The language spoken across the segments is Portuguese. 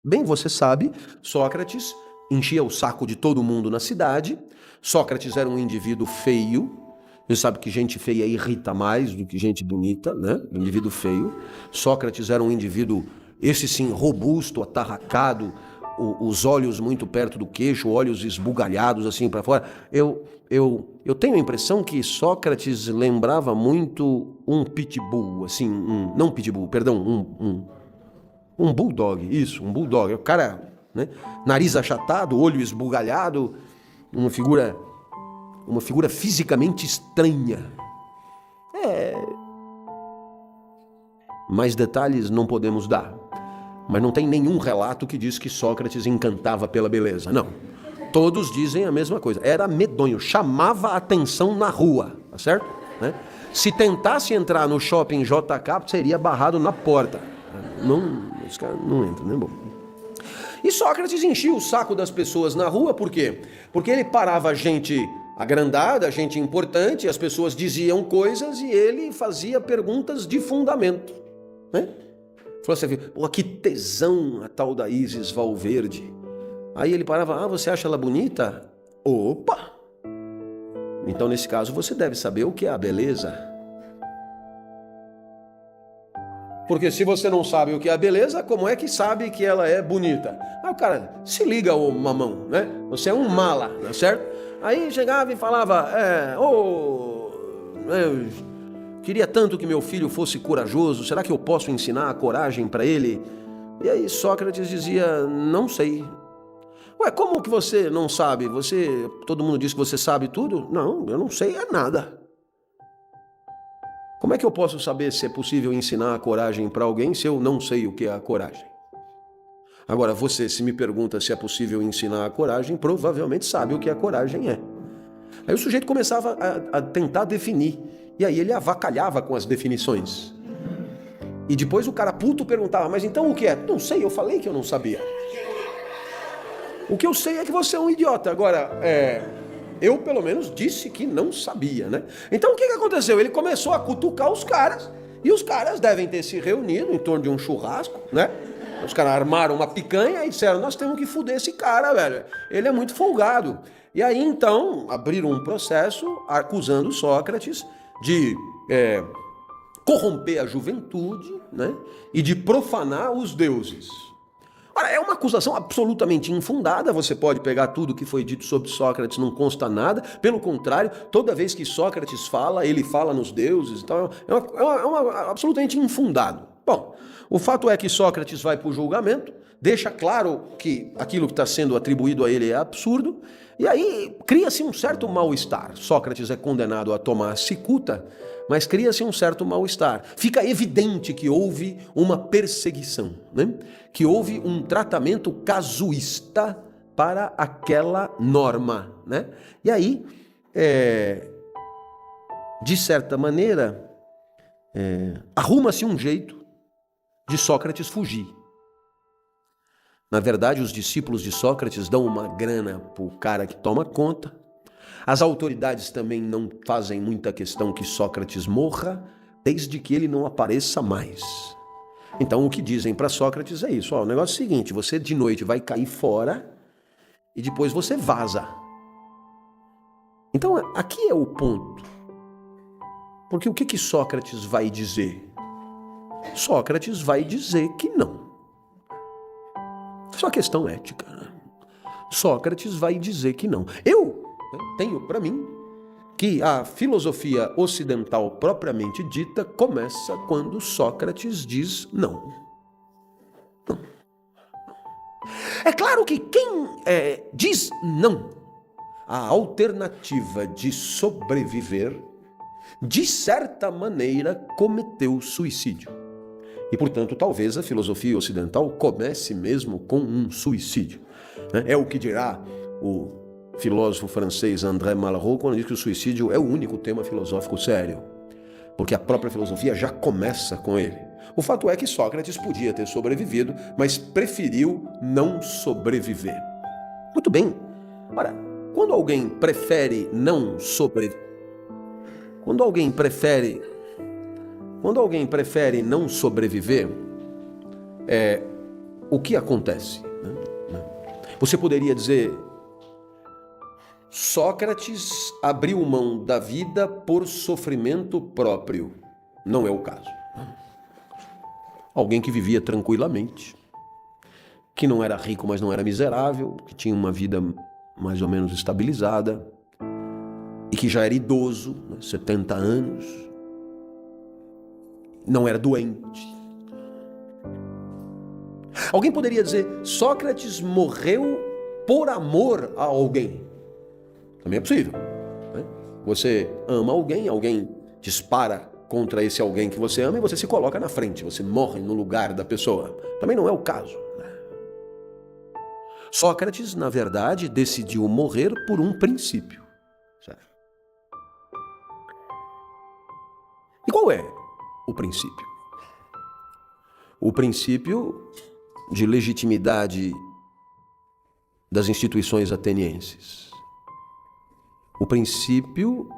Bem, você sabe, Sócrates enchia o saco de todo mundo na cidade. Sócrates era um indivíduo feio. Você sabe que gente feia irrita mais do que gente bonita, né? Um indivíduo feio. Sócrates era um indivíduo, esse sim, robusto, atarracado, os olhos muito perto do queixo, olhos esbugalhados assim para fora. Eu tenho a impressão que Sócrates lembrava muito um pitbull, assim, não pitbull, perdão, um bulldog, isso, um bulldog. O cara, né? Nariz achatado, olho esbugalhado, uma figura fisicamente estranha. Mais detalhes não podemos dar. Mas não tem nenhum relato que diz que Sócrates encantava pela beleza. Não. Todos dizem a mesma coisa. Era medonho, chamava a atenção na rua, tá certo? Né? Se tentasse entrar no shopping JK, seria barrado na porta. Não, esse cara não entra, né? Bom. E Sócrates enchia o saco das pessoas na rua, por quê? Porque ele parava gente agrandada, gente importante, as pessoas diziam coisas e ele fazia perguntas de fundamento, né? Falou assim, pô, que tesão a tal da Isis Valverde. Aí ele parava, você acha ela bonita? Opa! Então nesse caso você deve saber o que é a beleza. Porque se você não sabe o que é a beleza, como é que sabe que ela é bonita? Aí o cara, se liga, ô mamão, né? Você é um mala, não é certo? Aí chegava e falava, eu queria tanto que meu filho fosse corajoso, será que eu posso ensinar a coragem para ele? E aí Sócrates dizia, não sei. Ué, como que você não sabe? Todo mundo diz que você sabe tudo? Não, eu não sei nada. Como é que eu posso saber se é possível ensinar a coragem para alguém se eu não sei o que é a coragem? Agora, você, se me pergunta se é possível ensinar a coragem, provavelmente sabe o que a coragem é. Aí o sujeito começava a tentar definir, e aí ele avacalhava com as definições. E depois o cara puto perguntava, mas então o que é? Não sei, eu falei que eu não sabia. O que eu sei é que você é um idiota. Agora, eu pelo menos disse que não sabia, né? Então o que aconteceu? Ele começou a cutucar os caras, e os caras devem ter se reunido em torno de um churrasco, né? Os caras armaram uma picanha e disseram, nós temos que foder esse cara, velho. Ele é muito folgado. E aí então abriram um processo acusando Sócrates de corromper a juventude, né? E de profanar os deuses. Ora, é uma acusação absolutamente infundada, você pode pegar tudo que foi dito sobre Sócrates, não consta nada, pelo contrário, toda vez que Sócrates fala, ele fala nos deuses, então absolutamente infundado. Bom, o fato é que Sócrates vai para o julgamento, deixa claro que aquilo que está sendo atribuído a ele é absurdo, e aí cria-se um certo mal-estar. Sócrates é condenado a tomar cicuta, mas cria-se um certo mal-estar. Fica evidente que houve uma perseguição, né? Que houve um tratamento casuísta para aquela norma, né? E aí, de certa maneira, arruma-se um jeito de Sócrates fugir. Na verdade, os discípulos de Sócrates dão uma grana para o cara que toma conta. As autoridades também não fazem muita questão que Sócrates morra, desde que ele não apareça mais. Então o que dizem para Sócrates é isso, o negócio é o seguinte, você de noite vai cair fora e depois você vaza. Então aqui é o ponto. Porque o que Sócrates vai dizer? Sócrates vai dizer que não. Só questão ética. Sócrates vai dizer que não. Eu tenho para mim que a filosofia ocidental propriamente dita começa quando Sócrates diz não. Não. É claro que quem diz não à alternativa de sobreviver, de certa maneira cometeu suicídio. E, portanto, talvez a filosofia ocidental comece mesmo com um suicídio. É o que dirá o filósofo francês André Malraux quando diz que o suicídio é o único tema filosófico sério, porque a própria filosofia já começa com ele. O fato é que Sócrates podia ter sobrevivido, mas preferiu não sobreviver. Muito bem. Ora, quando alguém prefere não sobreviver, quando alguém prefere não sobreviver, o que acontece? Você poderia dizer, Sócrates abriu mão da vida por sofrimento próprio. Não é o caso. Alguém que vivia tranquilamente, que não era rico, mas não era miserável, que tinha uma vida mais ou menos estabilizada e que já era idoso, 70 anos, não era doente. Alguém poderia dizer, Sócrates morreu por amor a alguém. Também é possível. Você ama alguém, alguém dispara contra esse alguém que você ama e você se coloca na frente, você morre no lugar da pessoa. Também não é o caso. Sócrates, na verdade, decidiu morrer por um princípio. Certo? E qual é o princípio? O princípio de legitimidade das instituições atenienses. O princípio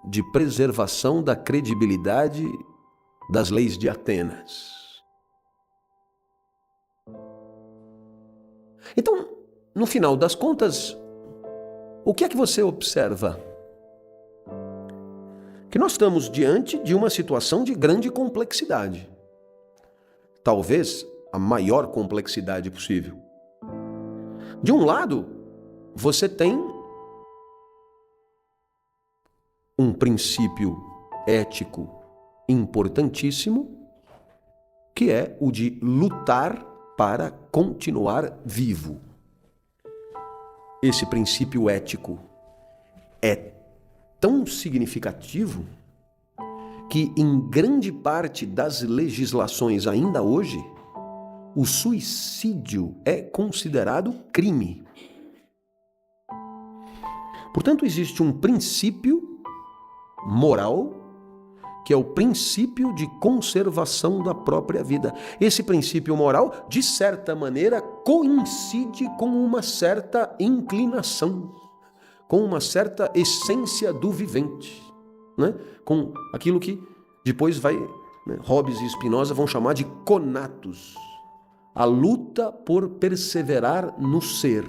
de preservação da credibilidade das leis de Atenas. Então, no final das contas, o que é que você observa? Que nós estamos diante de uma situação de grande complexidade. Talvez a maior complexidade possível. De um lado, você tem um princípio ético importantíssimo, que é o de lutar para continuar vivo. Esse princípio ético é tão significativo que, em grande parte das legislações ainda hoje, o suicídio é considerado crime. Portanto, existe um princípio moral, que é o princípio de conservação da própria vida. Esse princípio moral, de certa maneira, coincide com uma certa inclinação, com uma certa essência do vivente, né? Com aquilo que depois Hobbes e Spinoza vão chamar de conatus, a luta por perseverar no ser,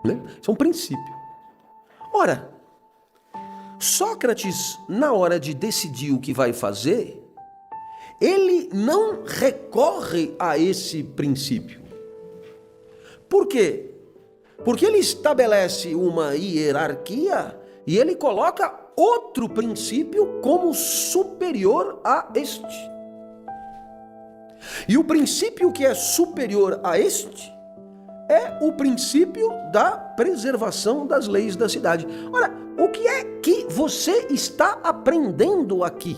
né? Isso é um princípio. Ora, Sócrates, na hora de decidir o que vai fazer, ele não recorre a esse princípio. Por quê? Porque ele estabelece uma hierarquia e ele coloca outro princípio como superior a este. E o princípio que é superior a este é o princípio da preservação das leis da cidade. Ora, o que é que você está aprendendo aqui?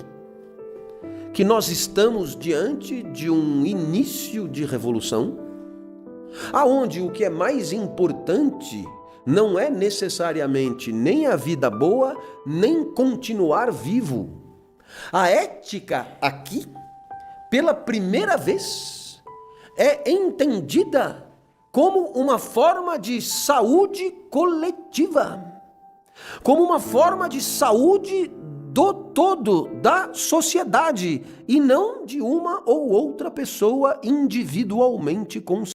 Que nós estamos diante de um início de revolução, aonde o que é mais importante não é necessariamente nem a vida boa, nem continuar vivo. A ética aqui, pela primeira vez, é entendida como uma forma de saúde coletiva, como uma forma de saúde do todo, da sociedade, e não de uma ou outra pessoa individualmente